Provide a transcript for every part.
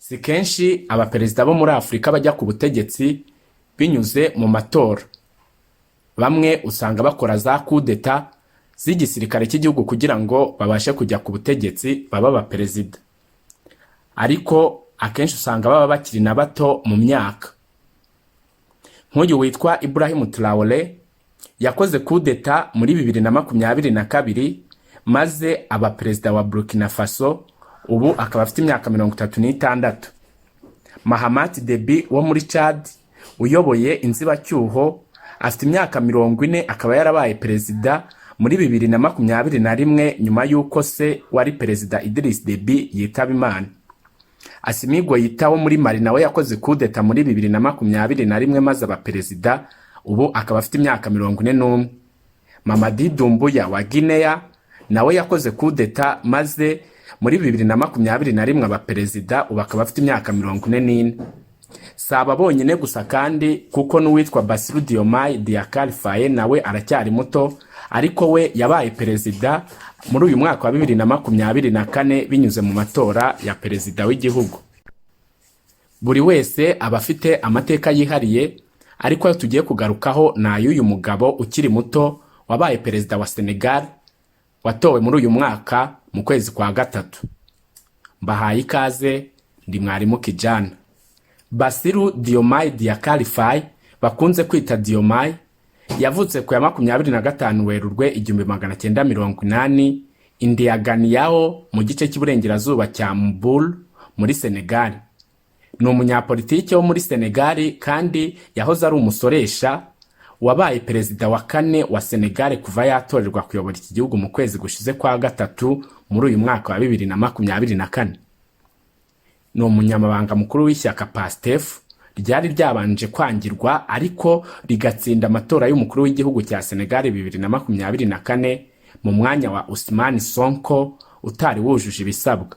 Si kenshi abaperezida bo muri Afurika bajya ku butegetsi binyuze mu matora. Bamwe usanga bakora za kudeta z'igisirikare cy'igihugu kugira ngo babashe kujya ku butegetsi baba abaperezida. Ariko akenshi usanga baba bakiri na bato mu myaka. Nk'uyu witwa Ibrahim Traoré yakoze kudeta muri 2022 maze aba perezida wa Burkina Faso, ubu akaba afite imyaka 36. Mahamat Deby wo muri Chad uyoboye inzibacyuho afite imyaka 40, akaba yarabaye perezida muri 2021 nyuma y'uko se wari perezida Idriss Deby yitaba Imana. Assimi Goïta wo muri Mali nawe yakoze kudeta muri 2021 maze aba perezida, ubu akaba afite imyaka 41. Mamadi Doumbouya wa Guinea nawe yakoze kudeta maze muri 2021 aba perezida, ubu akaba afite imyaka 44. Saba bonyine gusa kandi kuko n'uwitwa Bassirou Diomaye Diakhar Faye nawe aracyari muto, ariko we yabaye perezida muri uyu mwaka wa 2024 binyuze mu matora ya perezida w'igihugu. Buri wese aba afite amateka yihariye, ariko ayo tugiye kugarukaho na y'uyu mugabo ukiri muto wabaye perezida wa Senegal watowe muri uyu mwaka mu kwezi kwa gatatu. Mbahaye ikaze, ndi mwarimu Kijana. Bassirou Diomaye Diakhar Faye bakunze kwita Diomaye yavutse ku ya 25 Werurwe 1980 Indiaganiao mu gice cy'iburengerazuba cya Mboul muri Senegal. Ni umunyapolitike wo muri Senegal kandi yahoze ari umusoresha, wabaye perezida wa 4 wa Senegal kuva yatorerwa kuyobora iki gihugu mu kwezi gushize kwa gatatu muri uyu mwaka wa 2024. Ni umunyamabanga mukuru w'ishyaka PASTEF ryari ryabanje kwangirwa ariko rigatsinda amatora y'umukuru w'igihugu cya Senegal 2024 mu mwanya wa Ousmane Sonko utari wujuje ibisabwa.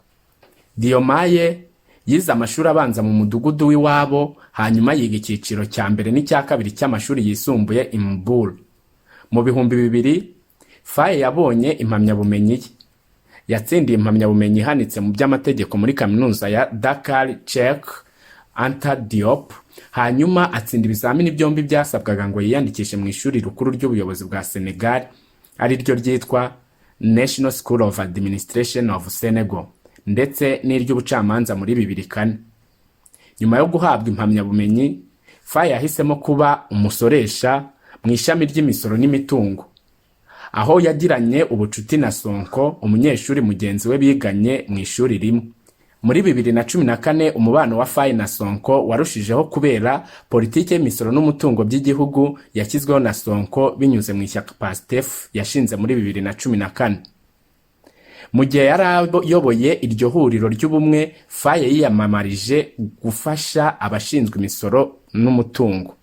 Diomaye yize amashuri abanza mu mudugudu w'iwabo, hanyuma yiga icyiciro cya mbere n'icya kabiri cy'amashuri yisumbuye i Mboul. Mu 2000 Faye yabonye impamyabumenyi ye. Yatsindiye impamyabumenyi ihanitse mu by'amategeko muri kaminuza ya Dakar Cheikh Anta Diop, hanyuma atsinda ibizamini byombi byasabwaga ngo yiyandikishe mu ishuri rukuru ry'ubuyobozi bwa Senegal, ari ryo ryitwa National School of Administration of Senegal, ndetse n'iry'ubucamanza muri 2004. Nyuma yo guhabwa impamyabumenyi, Faye yahisemo kuba umusoresha mu ishami ry'imisoro n'imitungo, aho yagiranye ubucuti na Sonko, umunyeshuri mugenzi we biganye mu ishuri rimwe. Muri 2014 umubano wa Faye na Sonko warushijeho kubera politike y'imisoro n'umutungo by'igihugu yashyizweho na Sonko binyuze mu ishyaka PASTEF yashinze muri 2014. Mu gihe yarayoboye iryo huriro ry'ubumwe, Faye yiyamamarije gufasha abashinzwe imisoro n'umutungo.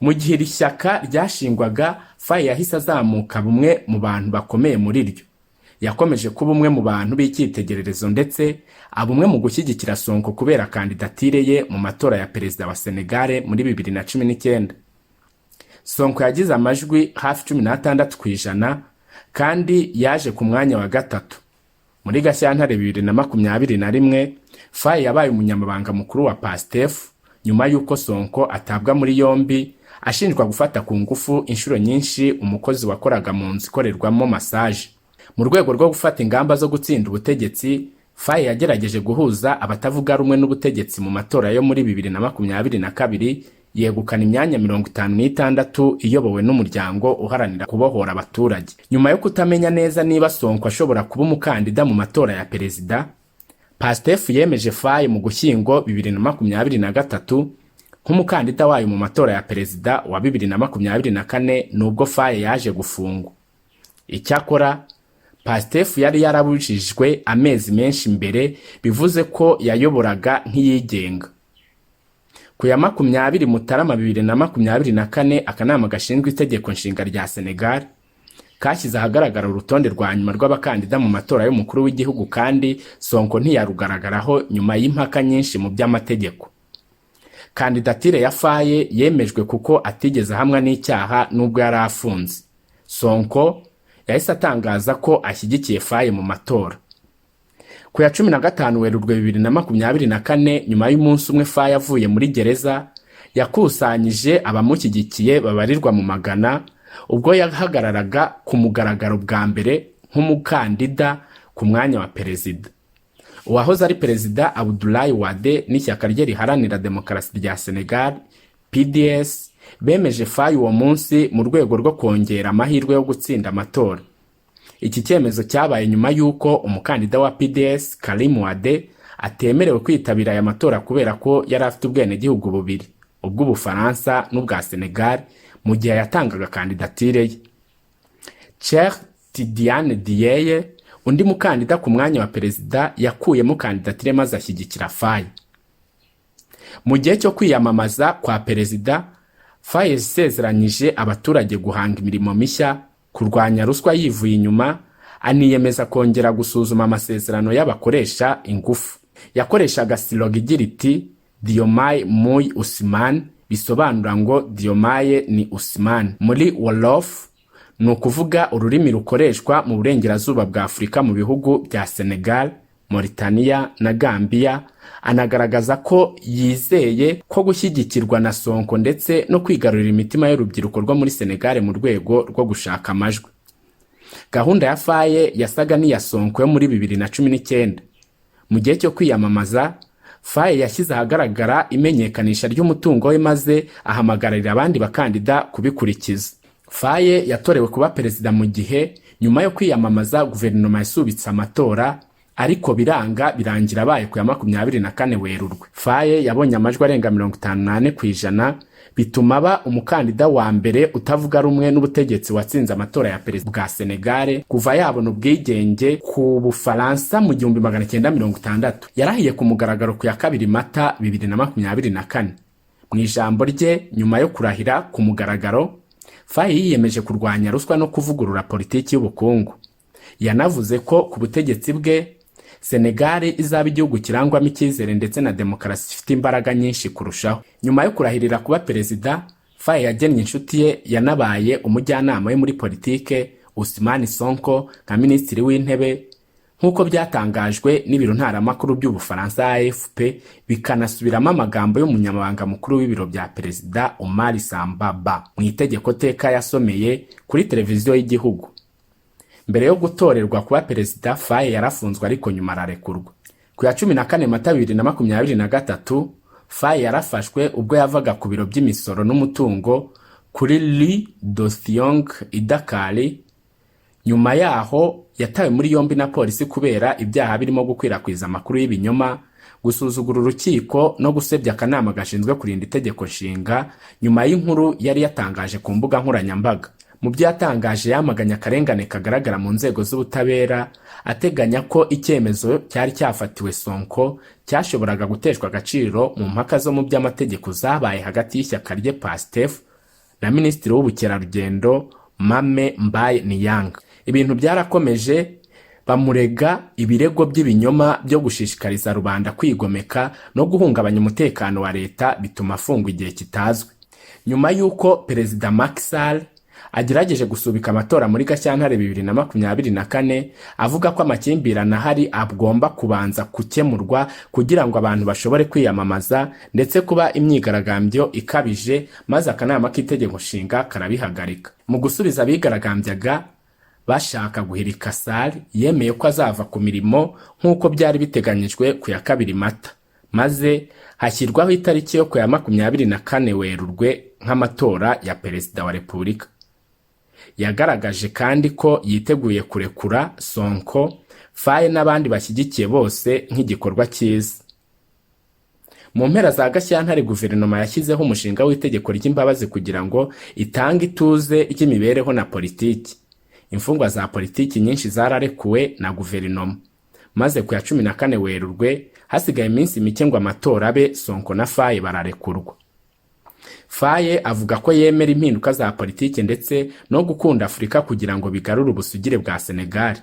Mu gihe iri shyaka ryashingwaga, Faye yahise azamuka bumwe mu bantu bakomeye muri ryo. Yakomeje kuba umwe mu bantu b'icyitegererezo ndetse abumwe mu gushyigikira Sonko kubera kandidatire ye mu matora ya perezida wa Senegal muri 2019. Sonko yagize amajwi hafi 16% kandi yaje ku mwanya wa gatatu. Muri Gashyantare 2021 Faye yabaye umunyamabanga mukuru wa PASTEF nyuma y'uko Sonko atabwa muri yombi ashinjwa gufata ku ngufu inshuro nyinshi umukozi wakoraga mu nzu ikorerwamo massage. Mu rwego rwo gufata ingamba zo gutsinda ubutegetsi, Faye yagerageje guhuza abatavuga rumwe n'ubutegetsi mu matora yo muri 2022, yegukana imyanya 56 iyobowe n'umuryango uharanira kubohora abaturage. Nyuma yo kutamenya neza niba Sonko ashobora kuba umukandida mu matora ya perezida, PASTEF yemeje Faye mu Gushyingo 2023 nk'umukandida wayo mu matora ya perezida wa 2024, nubwo Faye yaje gufungwa. Icyakora PASTEF yari yarabujijwe amezi menshi mbere, bivuze ko yayoboraga nk'iyigenga. Ku ya 20 Mutarama 2024 akanama gashinzwe itegeko nshinga rya Senegal kashyize ahagaragara urutonde rwa nyuma rw'abakandida mu matora y'umukuru w'igihugu, kandi Sonko ntiyarugaragaraho nyuma y'impaka nyinshi mu by'amategeko. Kandidatire ya Faye yemejwe kuko atigeze hamwe n'icyaha nubwo yari afunze. Sonko yahise atangaza ko ashyigikiye Faye mu matora. Ku ya 15 Werurwe 2024, nyuma y'umunsi umwe Faye avuye muri gereza, yakusanyije abamushyigikiye babarirwa mu magana ubwo yahagararaga ku mugaragaro bwa mbere nk'umukandida ku mwanya wa perezida. Uwahoze ari perezida Abdoulaye Wade n'ishyaka rye riharanira demokarasi rya Senegal PDS bemeje Faye uwo munsi mu rwego rwo kongera amahirwe yo gutsinda amatora. Iki cyemezo cyabaye nyuma y'uko umukandida wa PDS Karim Wade atemerewe kwitabira aya matora kubera ko yari afite ubwenegihugu bubiri, ubw'Ubufaransa n'ubwa Senegal, mu gihe yatangaga kandidatire ye. Cheikh Tidiane Dieye, undi mukandida ku mwanya wa perezida, yakuyemo kandidatire maze ashyigikira Faye. Mu gihe cyo kwiyamamaza kwa perezida, Faye yasezeranyije abaturage guhanga imirimo mishya, kurwanya ruswa yivuye inyuma, aniyemeza kongera gusuzuma amasezerano y'abakoresha ingufu. Yakoreshaga slogan igira iti Diomaye Muy Ousmane, bisobanura ngo Diomaye ni Ousmane muri Wolof, ni ukuvuga ururimi rukoreshwa mu burengerazuba bwa Afurika mu bihugu bya Senegal, Mauritania na Gambia. Anagaragaza ko yizeye ko gushyigikirwa na Sonko ndetse no kwigarurira imitima y'urubyiruko rwo muri Senegal mu rwego rwo gushaka amajwi. Gahunda ya Faye yasaga n'iya Sonko yo muri 2019. Mu gihe cyo kwiyamamaza, Faye yashyize ahagaragara imenyekanisha ry'umutungo we maze ahamagarira abandi bakandida kubikurikiza. Faye yatorewe kuba perezida mu gihe nyuma yo kwiyamamaza guverinoma yasubitse amatora, ariko birangira abaye ku ya 24 Werurwe. Faye yabonye amajwi arenga 58%, bituma aba umukandida wa mbere utavuga rumwe n'ubutegetsi watsinze amatora ya perezida bwa Senegal kuva yabona ubwigenge ku Bufaransa mu 1960. Yarahiye ku mugaragaro ku ya 2 Mata 2024. Mu ijambo rye nyuma yo kurahira ku mugaragaro, Faye yiyemeje kurwanya ruswa no kuvugurura politiki y'ubukungu. Yanavuze ko ku butegetsi bwe Senegal izaba igihugu kirangwamo icyizere ndetse na demokarasi ifite imbaraga nyinshi kurushaho. Nyuma yo kurahirira kuba perezida, Faye yagennye inshuti ye yanabaye umujyanama we muri politike Ousmane Sonko nka minisitiri w'intebe, nk'uko byatangajwe n'ibiro ntaramakuru by'Ubufaransa AFP, bikanasubiramo amagambo y'umunyamabanga mukuru w'ibiro bya perezida Omar Sambaba mu itegeko teka yasomeye kuri televiziyo y'igihugu. Mbere yo gutorerwa kuba perezida, Faye yarafunzwe ariko nyuma ararekurwa. Ku ya 14 Mata 2023, Faye yarafashwe ubwo yavaga ku biro by'imisoro n'umutungo kuri Rue d'Othiong i Dakar. Nyuma yaho yatawe muri yombi na polisi kubera ibyaha birimo gukwirakwiza amakuru y'ibinyoma, gusuzugura urukiko no gusebya akanama gashinzwe kurinda itegeko nshinga, nyuma y'inkuru yari yatangaje ku mbuga nkoranyambaga. Mu byo yatangaje, yamaganya akarengane kagaragara mu nzego z'ubutabera, ateganya ko icyemezo cyari cyafatiwe Sonko cyashoboraga guteshwa agaciro mu mpaka zo mu by'amategeko zabaye hagati y'ishyaka rye PASTEF na minisitiri w'ubukerarugendo Mame Mbaye Niang. Ibintu byarakomeje, bamurega ibirego by'ibinyoma byo gushishikariza rubanda kwigomeka no guhungabanya umutekano wa leta, bituma afungwa igihe kitazwi. Nyuma y'uko perezida Macky Sall agerageje gusubika amatora muri Gashyantare 2024, avuga ko amakimbirane ahari agomba kubanza gukemurwa kugira ngo abantu bashobore kwiyamamaza, ndetse kuba imyigaragambyo ikabije maze akanama k'itegeko nshinga karabihagarika. Mu gusubiza abigaragambyaga bashaka guhirika Sall, yemeye ko azava ku mirimo nk'uko byari biteganyijwe ku ya 2 Mata, maze hashyirwaho itariki yo ku ya 24 Werurwe nk'amatora ya perezida wa Repubulika. Yagaragaje kandi ko yiteguye kurekura Sonko, Faye n'abandi bashyigikiye bose nk'igikorwa cyiza. Mu mpera za Gashyantare, guverinoma yashyizeho umushinga w'itegeko ry'imbabazi kugira ngo itange ituze ry'imibereho na politiki. Imfungwa za politiki nyinshi zararekuwe na guverinoma, maze ku ya 14 Werurwe, hasigaye iminsi mike ngo amatora abe, Sonko na Faye bararekurwa. Faye avuga ko yemera impinduka za politiki ndetse no gukunda Afurika kugira ngo bigarure ubusugire bwa Senegal.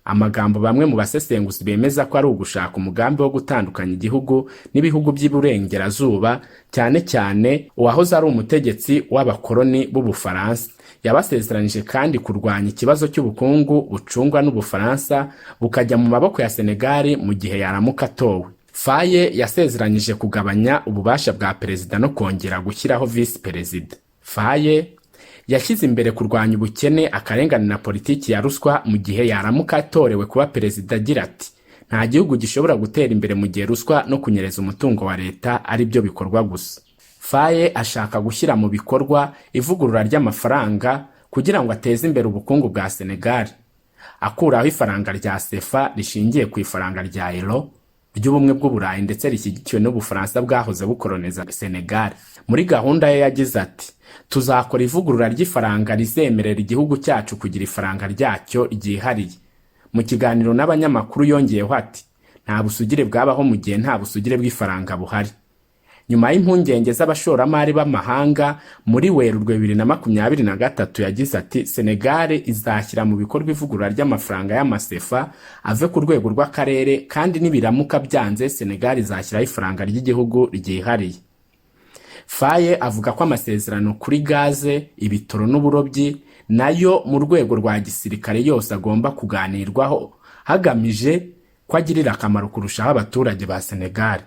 Amagambo bamwe mu basesenguzi bemeza ko ari ugushaka umugambi wo gutandukanya igihugu n'ibihugu by'iburengerazuba, cyane cyane uwahoze ari umutegetsi w'abakoloni b'Ubufaransa. Yabasezeranije kandi kurwanya ikibazo cy'ubukungu bucungwa n'Ubufaransa bukajya mu maboko ya Senegal mu gihe yaramuka atowe. Faye yasezeranyije kugabanya ububasha bwa perezida no kongera gushyiraho visi perezida. Faye yashyize imbere kurwanya ubukene, akarengane na politiki ya ruswa mu gihe yaramuka atorewe kuba perezida, agira ati nta gihugu gishobora gutera imbere mu gihe ruswa no kunyereza umutungo wa leta ari byo bikorwa gusa. Faye ashaka gushyira mu bikorwa ivugurura ry'amafaranga kugira ngo ateze imbere ubukungu bwa Senegal, akuraho ifaranga rya CFA rishingiye ku ifaranga rya euro ry'ubumwe bw'Uburayi ndetse rishyigikiwe n'Ubufaransa bwahoze bukoloniza Senegal. Muri gahunda ye yagize ati tuzakora ivugurura ry'ifaranga rizemerera igihugu cyacu kugira ifaranga ryacyo ryihariye. Mu kiganiro n'abanyamakuru yongeyeho ati nta busugire bwabaho mu gihe nta busugire bw'ifaranga buhari. Nyuma y'impungenge z'abashoramari b'amahanga, muri Werurwe 2023 yagize ati Senegal izashyira mu bikorwa ivugurura ry'amafaranga y'amasefa ave ku rwego rw'akarere, kandi nibiramuka byanze Senegal izashyiraho ifaranga ry'igihugu ryihariye. Faye avuga ko amasezerano kuri gaze, ibitoro n'uburobyi nayo mu rwego rwa gisirikare yose agomba kuganirwaho hagamije ko agirira akamaro kurushaho abaturage ba Senegal.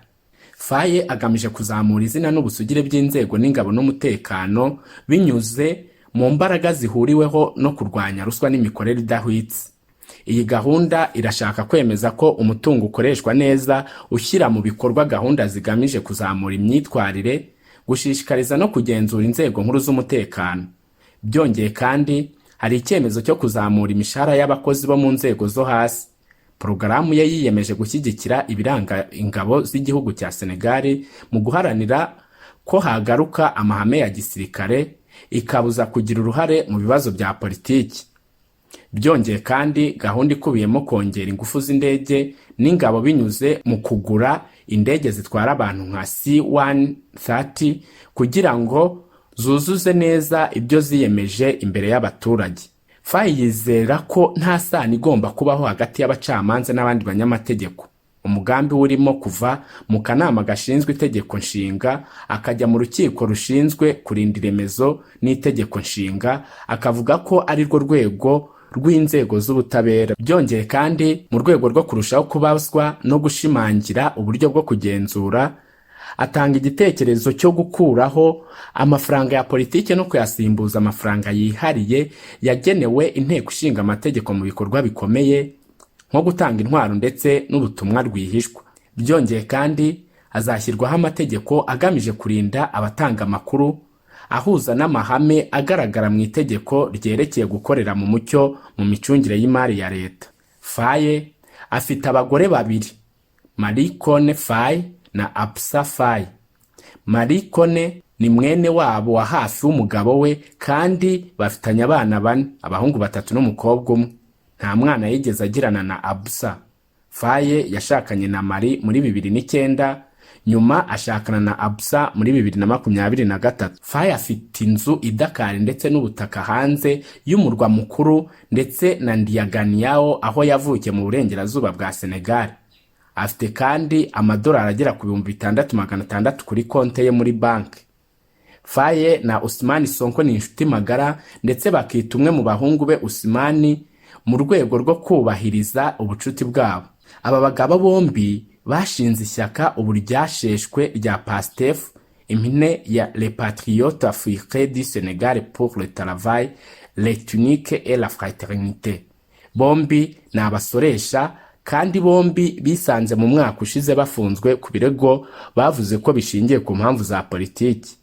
Faye agamije kuzamura izina n'ubusugire by'inzego n'ingabo n'umutekano binyuze mu mbaraga zihuriweho no kurwanya ruswa n'imikorere idahwitse. Iyi gahunda irashaka kwemeza ko umutungo ukoreshwa neza, ushyira mu bikorwa gahunda zigamije kuzamura imyitwarire, gushishikariza no kugenzura inzego nkuru z'umutekano. Byongeye kandi hari icyemezo cyo kuzamura imishahara y'abakozi bo mu nzego zo hasi. Porogaramu ye yiyemeje gushyigikira ibiranga ingabo z'igihugu cya Senegal mu guharanira ko hagaruka amahame ya gisirikare, ikabuza kugira uruhare mu bibazo bya politiki. Byongeye kandi gahunda ikubiyemo kongera ingufu z'indege n'ingabo binyuze mu kugura indege zitwara abantu nka C-130 kugira ngo zuzuze neza ibyo ziyemeje imbere y'abaturage. Faye yizera ko nta sano igomba kubaho hagati y'abacamanza n'abandi banyamategeko. Umugambi urimo kuva mu kanama gashinzwe itegeko nshinga akajya mu rukiko rushinzwe kurinda iremezo n'itegeko nshinga, akavuga ko ari rwo rwego rw'inzego z'ubutabera. Byongeye kandi mu rwego rwo kurushaho kubazwa no gushimangira uburyo bwo kugenzura, atanga igitekerezo cyo gukuraho amafaranga ya politike no kuyasimbuza amafaranga yihariye yagenewe inteko ishinga amategeko mu bikorwa bikomeye nko gutanga intwaro ndetse n'ubutumwa rwihishwa. Byongeye kandi azashyirwaho amategeko agamije kurinda abatanga amakuru, ahuza n'amahame agaragara mu itegeko ryerekeye gukorera mu mucyo mu micungire y'imari ya leta. Faye afite abagore babiri, Marie Kone Faye na Absa Faye. Marie Kone ni mwene wabo wa hafi w'umugabo we kandi bafitanye abana 4, abahungu 3 n'umukobwa umwe. Nta mwana yigeze agirana na Absa. Faye yashakanye na Marie muri 2009, nyuma ashakana na Absa muri 2023. Faye afite inzu i Dakar ndetse n'ubutaka hanze y'umurwa mukuru ndetse na Ndiaganiao aho yavukiye mu burengerazuba bwa Senegal. Afite kandi amadolari agera ku 6,600 kuri konte ye muri banki. Faye na Ousmane Sonko ni inshuti magara ndetse bakita umwe mu bahungu be Ousmane mu rwego rwo kubahiriza ubucuti bwabo. Aba bagabo bombi bashinze ishyaka ubu ryasheshwe rya PASTEF, impine ya Les Patriotes Africains du Sénégal pour le Travail, l'Unique et la Fraternité. Bombi ni abasoresha kandi bombi bisanze mu mwaka ushize bafunzwe ku birego bavuze ko bishingiye ku mpamvu za politiki.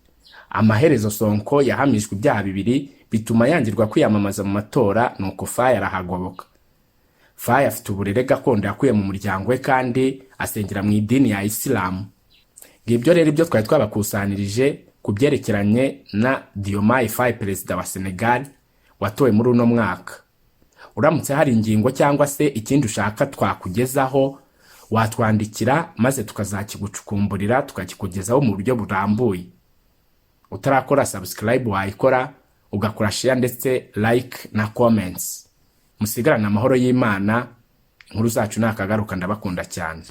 Amaherezo Sonko yahamijwe ibyaha 2 bituma yangirwa kwiyamamaza mu matora, nuko Faye arahagoboka. Faye afite uburere gakondo yakuye mu muryango we kandi asengera mu idini ya Islam. Ngibyo rero ibyo twari twabakusanirije kubyerekeranye na Diomaye Faye, perezida wa Senegal watowe muri uno mwaka. Uramutse hari ingingo cyangwa se ikindi ushaka twakugezaho, watwandikira maze tukazakigucukumburira tukakikugezaho mu buryo burambuye. Utarakora subscribe wayikora, ugakora share ndetse like na comments. Musigarana amahoro y'Imana. Inkuru zacu nakagaruka, ndabakunda cyane.